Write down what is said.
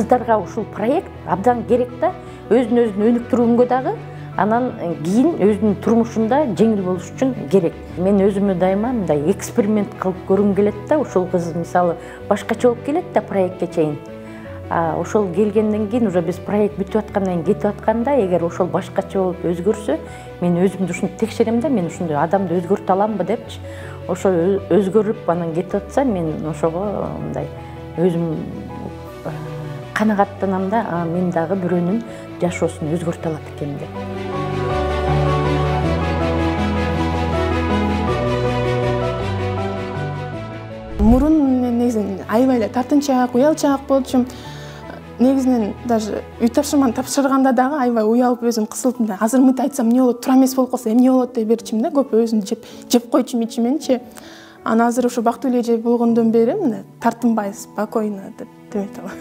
кыздарга ушул проект абдан керек да, өзүн өнүктүргөнгө дагы, анан кийин өзүнүн турмушунда жеңил болуш үчүн керек. Мен өзүмө дайыма мындай эксперимент кылып көргүм келет да, ошол кыз мисалы башкача болуп келет да проектке чейин. Ошол келгенден кийин уже биз проект бүтүп аткандан кетип атканда, эгер ошол башкача болуп өзгөрсө, мен өзүмдү ушинтип текшерем да, мен ушундай адамды өзгөртө аламбы депчи. Ошол өзгөрүп анан кетип атса, мен ошого мындай өзүм канагаттанам да, мен дагы бирөөнүн жашоосун өзгөртө алат экенмин деп. Мурун мен негизинен аябай эле тартынчаак, уялчаак болчумун. Негизинен даже үй тапшырманы тапшырганда дагы аябай уялып өзүм кысылдым. Азыр мынтип айтсам эмне болот, туура эмес болуп калса эмне болот деп берчимин да, көп өзүмдү жеп койчумун ичименчи. Анан азыр ошо бактылуу эже болгондон бери мына тартынбай, спокойно деп эметип алам.